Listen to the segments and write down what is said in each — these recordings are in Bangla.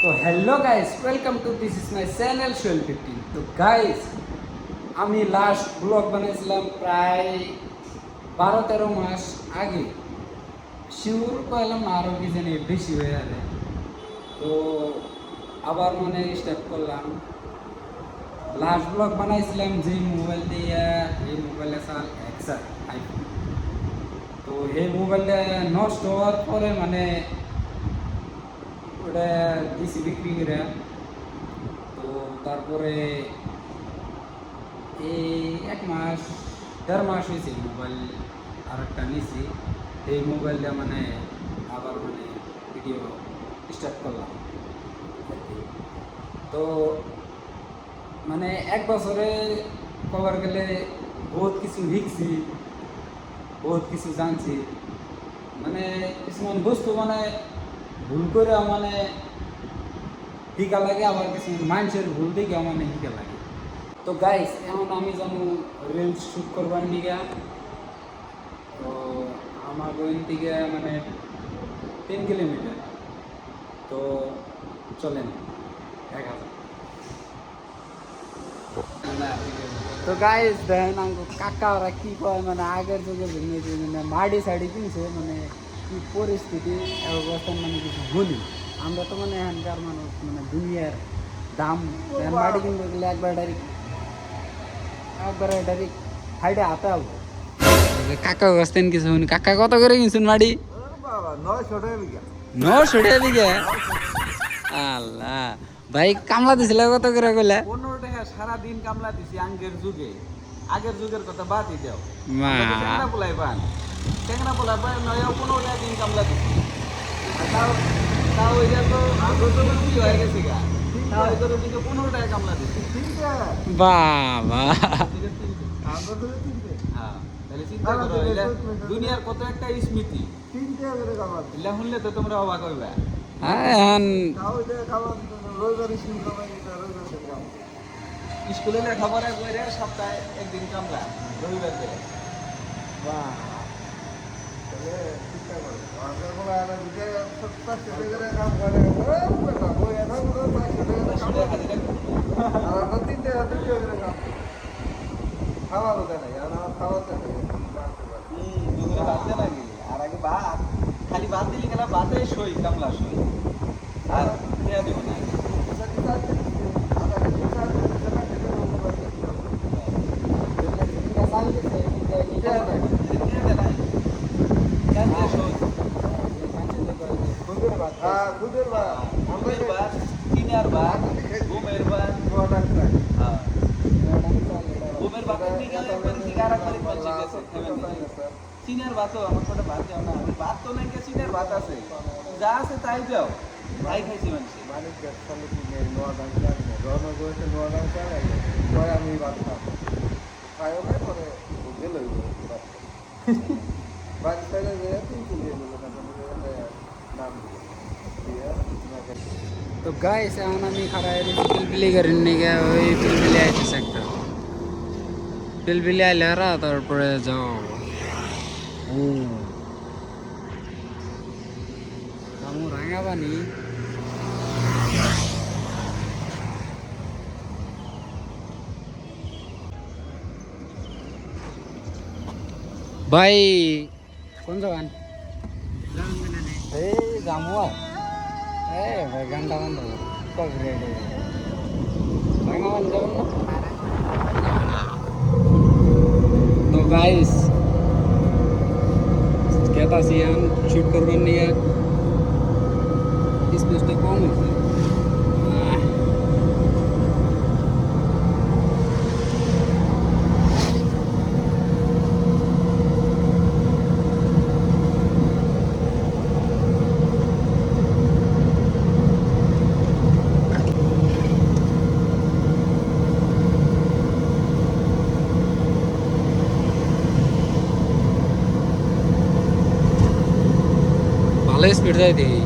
তো hello guys, welcome to this is my channel Sohel 15। তো গাইস, আমি লাস্ট ব্লগ বানাইছিলাম প্রায় 12-13 মাস আগে। শিওর কইলাম না, আরও কি জানি বেশি হয়ে যাবে। তো আবার স্টার্ট করলাম। লাস্ট ব্লগ বানাইছিলাম যে মোবাইল দিয়ে, এই মোবাইলে চাল এক্সার আইফোন। তো এই মোবাইলটা নষ্ট হওয়ার পরে ওটা দিছি বিক্রি করে। তো তারপরে এই 1 মাস 1.5 মাস হয়েছে মোবাইল আর একটা নিছি। এই মোবাইলটা আবার ভিডিও স্টার্ট করলাম। তো 1 বছরে কভার গেলে বহুত কিছু শিখছি, বহুত কিছু জানছি। কিছুমান বস্তু ভুল করে শিকা লাগে, আবার কিছু মানুষের ভুল থেকে শিকা লাগে। তো গাইস, এখন আমি যাবো রিলস শ্যুট করবার নিগা। তো আমার বইন থেকে 3 কিলোমিটার। তো চলেন 1000। তো গাইস দেখেন কাকা ওরা কি কয়, আগের যুগে মাড়ি শাড়ি কিনছে, কি পরিস্থিতি অবস্থান কিছু বলি। আমরা তো এখানকার মানুষ দুনিয়ার দাম মাটি কিনতে গেলে একবারে ডাইরেক্ট হাইডে হাতে আলবো। কাকা বসতেন কিছু, কাকা কত করে কিনছেন মাটি? 900 টাকা বিঘা। আল্লাহ ভাই, কামলা দিছিল কত করে কইলা? 15 টাকা সারাদিন কামলা দিছি। আগের যুগের কথা বাদই দাও। মা ট্যাংরা পোলাই পান 15 টাকা দিন কামলা দিছি। আর তাও এটা তো আগত কি হয়ে গেছে গা। তাও এটা তো 15 টাকা কামলা দিছি। বাবা, হ্যাঁ, তাহলে চিন্তা করো, এটা দুনিয়ার কত একটা স্মৃতি। এগুলা শুনলে তো তোমরা অবাক হইবা। স্কুলে লেখাপড়া করে সপ্তাহে একদিন কামলা, রবিবার করে। দুপুরে ভাত দেয় নাকি? আর আগে ভাত, খালি ভাত দিলি খেলা ভাতে সই, কামলা সই, আর দেয়া দিব না। চিনার ভাত, ঘুমের ভাত, ঘুমের ভাতের দিকে চিনার ভাতও আমার সাথে ভাত দেও না। ভাত তো নাকি চিনার ভাত আছে, যা আছে তাই দাও, তাই খাইছি মানুষ। আমি ভাত খাই পরে গেল বাড়ি সাইডে নাম তো গাইস, এখন আমি খারাপ পিলপিলি করেন নিগে, ওই পিলপিলি আইতেছে একটা। পিলপিলি আইলে হারা, তারপরে যাও রামু রাঙাবানি। ভাই কোন যাবান? এই যামু ভাই, গানটা বন্ধ রাঙাবানি যাবেন না? তো গাইস, কেতাছি এখন শুট করবেন নিয়ে। স্পেসটা কম হয়েছে। ভালো স্পিড যায় দেখি।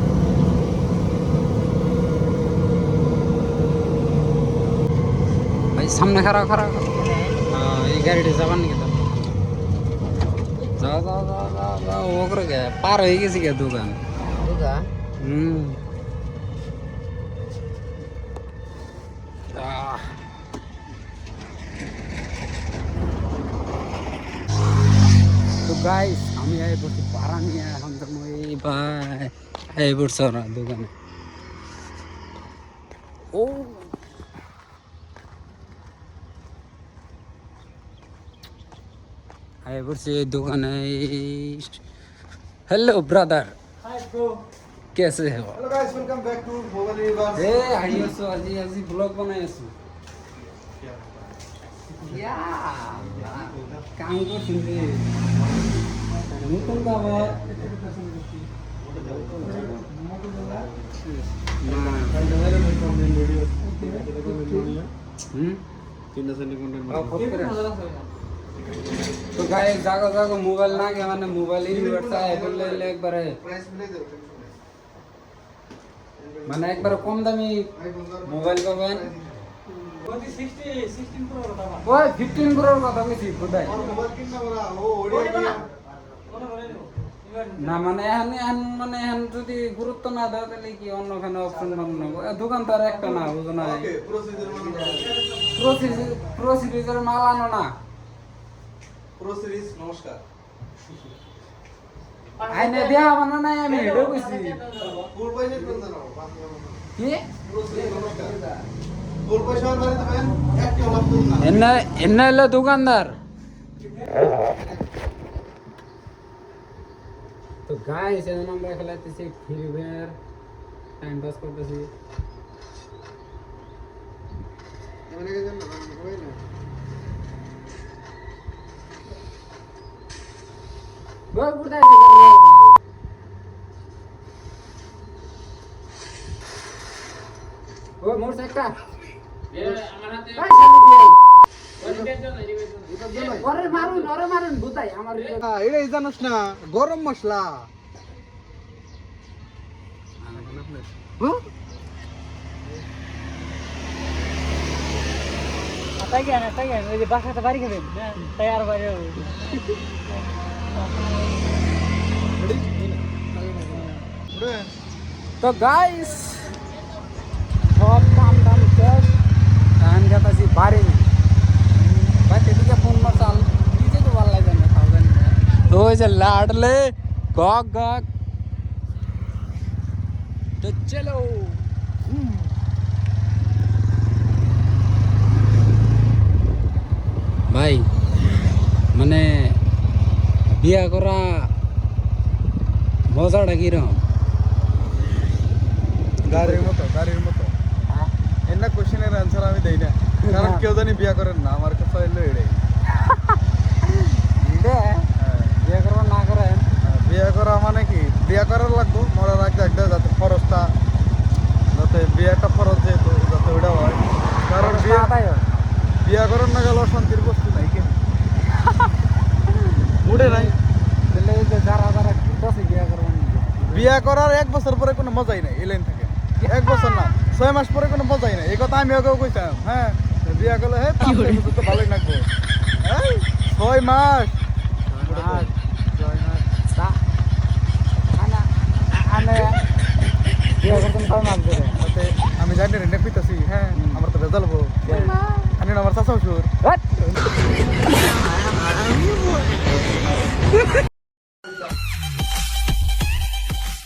ভাই সামনে খারাপ খারাপ, এই গাড়িটা যাবার নাকি? যাও যাও যাও যাও যাও, ওকে পার হয়ে গেছি গে দোকান। গাইস আমি এই বসে ভাড়া নিয়ে এখন তো এই ভাই এই বসে না দোকানে ও এই বসে দোকানে हेलो ब्रदर हाय ब्रो कैसे हो hello guys welcome back to mobile reverse ए आइयो सो आज ब्लॉग बनाए सो या काम করছিস রে নতুন বাবা तो गाइस जागो जागो मोबाइल ना के माने मोबाइल इन्वर्टर है बोले ले एक बार प्राइस मिले दे মানে একবার কম দামি মোবাইল পাবেন ওই 16 প্রো কথা বল ওই 15 প্রোর কথা বলছি খোদাই और मोबाइल कितना बड़ा वो ओडिया না মানে এখন মানে এখন যদি গুরুত্ব না দাও তাহলে কি অন্য খানে অপশন বানানো দোকান তো আর একটা না বুঝো না ओके प्रोसीजर প্রো সিরিজের মাল আনো না प्रो सीरीज नमस्कार আইনে দেয়া বানা নাই আমি হেডে কইছি फुल पैसे कोन জানো কি प्रो सीरीज नमस्कार फुल पैसे और बारे দেবেন একটা লাভ করুন না এন্না হলো দোকানদার তো গাইস এখন আমরা খেলাতেছি ফ্রি ফায়ার টাইম পাস করতেছি এমন কি জানো হয় না বল কোথায় আছে ও মোর একটা আমার হাতে এই শালি দিয়ে ওরে মারুন বুতাই আমার এটাই জানোস না গরম মশলা তাই কেন ওই যে বাসাতে বাড়ি খাবেন তাই আর বাইরে তো গাইস সব কাম দাম শেষ এখন গেতাছি বাড়ি বাড়িতে দিকে ফোন মারছাল নিজে তো ভালো লাগে না খাওয়া তো ওই যে লাডলে গক গক তো চলো ভাই মানে বিয়া করা মজাটা কিরকম গাড়ির মতো এন্না কোশ্চেনের आंसर আমি দেই না কারণ কেউ জানি বিয়া করেন না আমার কাছে হইলো এটাই বিয়া করবো না করেন বিয়া করা মানে কি বিয়া করার লাগবো মরার আগে একটা যাতে খরচটা যাতে বিয়াটা খরচ যেহেতু যাতে ওটা হয় কারণ বিয়া করার না গেল শান্তির বস্তু নাই কেন উঠে নাই যারা যারা বসে বিয়া করবেন বিয়া করার 1 বছর পরে কোনো মজাই নাই এই লাইন থেকে 1 বছর না 6 মাস পরে কোনো মজাই নাই এই কথা আমি আগেও কইতাম হ্যাঁ বিয়া করলে হে তো ভালোই লাগবে এই 6 মাস আমি জানি রে কইতাছি হ্যাঁ আমার তো রেজাল্ট হবো আমি আমার চাচা শ্বশুর